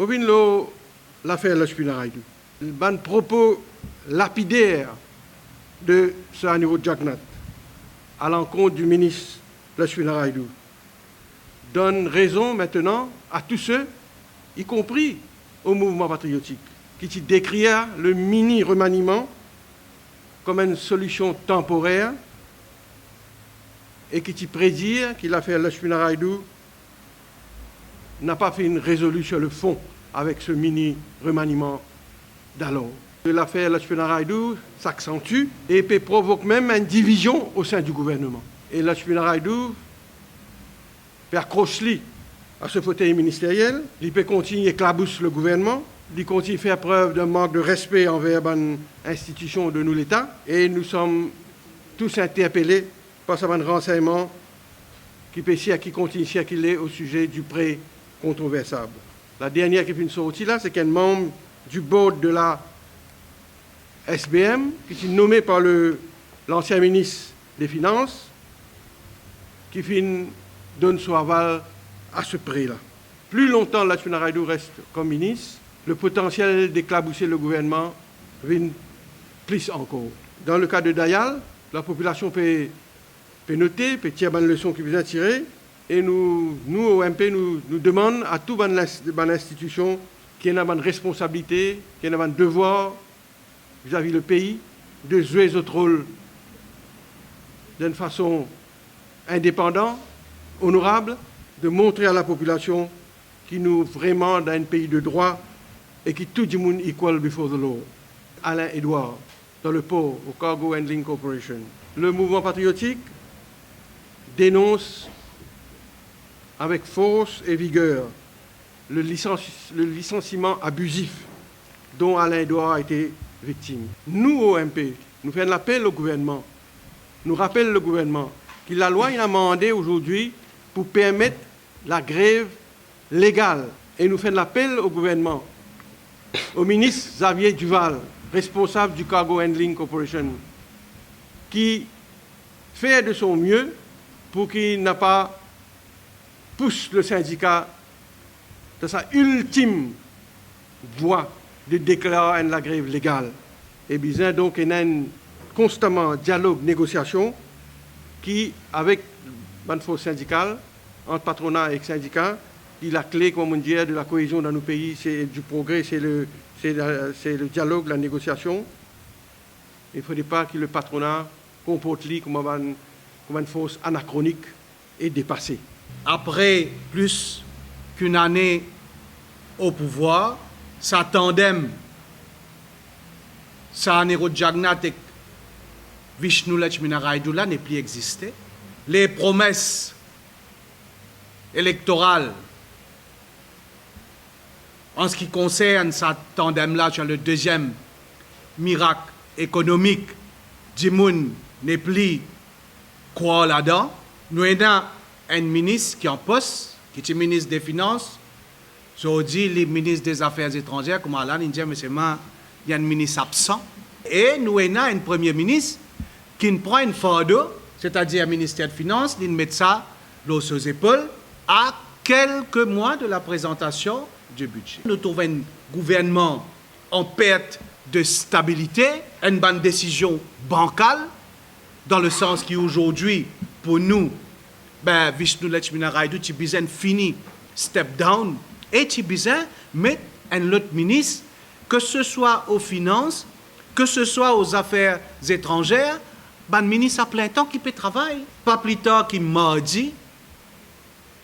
Au l'affaire Lachpinaraïdou, le propos lapidaire de ce Anirudh Jagannath à l'encontre du ministre Lachpinaraïdou donne raison maintenant à tous ceux, y compris au mouvement patriotique, qui décrièrent le mini-remaniement comme une solution temporaire et qui prédirent que l'affaire Lachpinaraïdou n'a pas fait une résolution sur le fond avec ce mini-remaniement d'alors. L'affaire Lachpinaraïdou s'accentue et provoque même une division au sein du gouvernement. Et Lachpinaraïdou fait accrocher à ce fauteuil ministériel, il peut continuer à éclabousser le gouvernement, il continue à faire preuve d'un manque de respect envers l'institution de nous l'État, et nous sommes tous interpellés par ce renseignement qui continue à circuler au sujet du prêt controversable. La dernière qui est une sortie là, c'est qu'un membre du board de la SBM, qui est nommé par l'ancien ministre des Finances, qui donne son aval à ce prêt-là. Plus longtemps Lachpinaraïdou reste comme ministre, le potentiel d'éclabousser le gouvernement vient plus encore. Dans le cas de Dayal, la population peut noter, peut tirer une leçon qui vient tirer, et nous au MP, nous demandons à toute l'institution qui a une responsabilité, qui a un devoir vis-à-vis du pays, de jouer ce rôle d'une façon indépendante, honorable, de montrer à la population que nous vraiment dans un pays de droit et que tout le monde est equal before the law. Alain Edouard, dans le port, au Cargo Handling Corporation. Le mouvement patriotique dénonce avec force et vigueur le licenciement abusif dont Alain Edouard a été victime. Nous, au MP, nous faisons l'appel au gouvernement, nous rappelons le gouvernement que la loi a demandé aujourd'hui pour permettre la grève légale. Et nous faisons l'appel au gouvernement, au ministre Xavier Duval, responsable du Cargo Handling Corporation, qui fait de son mieux pour qu'il n'a pas pousse le syndicat dans sa ultime voie de déclarer la grève légale. Et bien donc, il y a un constamment dialogue, négociation, qui, avec la force syndicale, entre patronat et syndicat, qui la clé, comme on dit, de la cohésion dans nos pays, c'est du progrès, c'est le dialogue, la négociation. Il ne faudrait pas que le patronat comporte comme une force anachronique et dépassée. Après plus qu'une année au pouvoir, sa tandem, sa Anirudh Jagannath et Vishnu Lachpinaraïdou n'est plus existé. Les promesses électorales en ce qui concerne sa tandem-là sur le deuxième miracle économique, Dimoun n'est plus quoi là-dedans. Nous avons un ministre qui est en poste, qui est ministre des Finances. Je dis le ministre des Affaires étrangères, comme Alain dit, mais il y a un ministre absent. Et nous avons un premier ministre qui prend une fardeau, c'est-à-dire un ministère des Finances, il met ça aux épaules à quelques mois de la présentation du budget. Nous trouvons un gouvernement en perte de stabilité, une bonne décision bancale, dans le sens qu'aujourd'hui, pour nous, Vishnu Lachpinaraïdou, tu as besoin de finir step down et tu as besoin de mettre un autre ministre, que ce soit aux finances, que ce soit aux affaires étrangères, un ministre à plein temps qui peut travailler. Pas plus tard qu'il m'a dit,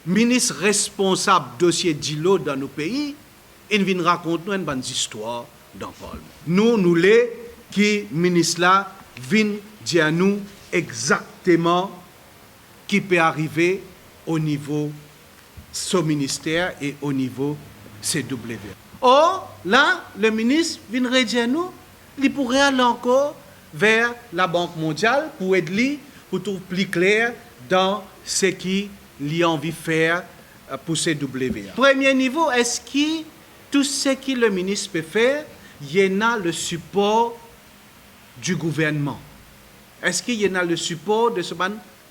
ministre responsable dossier d'îlot dans nos pays, il vient raconter une bonne histoire dans le Parlement. Nous les qui ministre là vient dire nous exactement qui peut arriver au niveau de ce ministère et au niveau CW. Or, là, le ministre vient redire nous, il pourrait aller encore vers la Banque mondiale pour aider, pour trouver plus clair dans ce qu'il a envie de faire pour CW. Premier niveau, est-ce que tout ce que le ministre peut faire, il y a le support du gouvernement? Est-ce qu'il y a le support de ce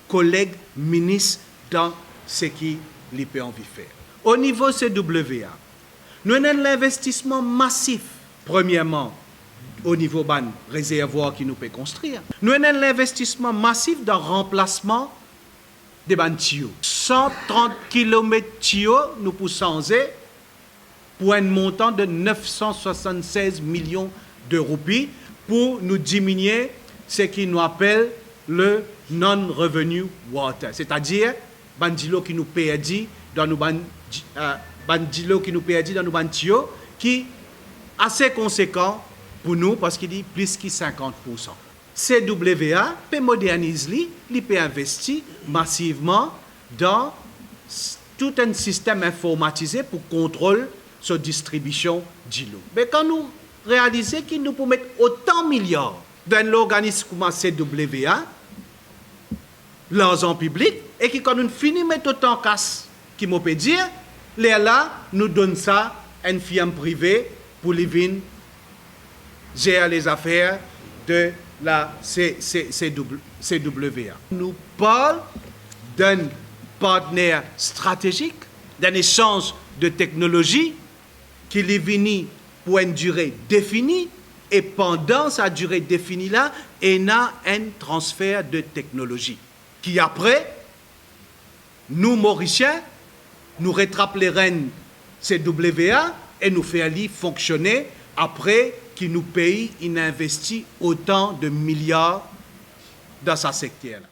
collègue ministre dans ce qu'il peut envie de faire? Au niveau CWA, Nous avons l'investissement massif, premièrement, au niveau ban réservoir qui nous peut construire. Nous avons l'investissement massif dans le remplacement des ban tuyaux. 130 km tuyaux, nous pouvons pour un montant de 976 millions de roupies pour nous diminuer ce qu'ils nous appellent le non-revenue water, c'est-à-dire bandilo qui nous perdit dans nos bandilo qui nous perdit dans nos tuyaux qui assez conséquent pour nous parce qu'il dit plus que 50%. CWA peut moderniser, il peut investir massivement dans tout un système informatisé pour contrôler sa distribution d'îlots. Mais quand nous réalisons qu'il nous peut mettre autant de milliards dans l'organisme comme CWA, l'argent public, et qui quand nous finissons de mettre autant de casse, qui me peut dire, là, nous donne ça à une firme privée pour les venir gérer les affaires de la CWA. Nous parlons d'un partenaire stratégique, d'un échange de technologie qui est venu pour une durée définie et pendant sa durée définie là, il y a un transfert de technologie qui après, nous Mauriciens, nous rattrapons les rênes CWA et nous faisons fonctionner après qui nous paye, il investit autant de milliards dans ce secteur-là.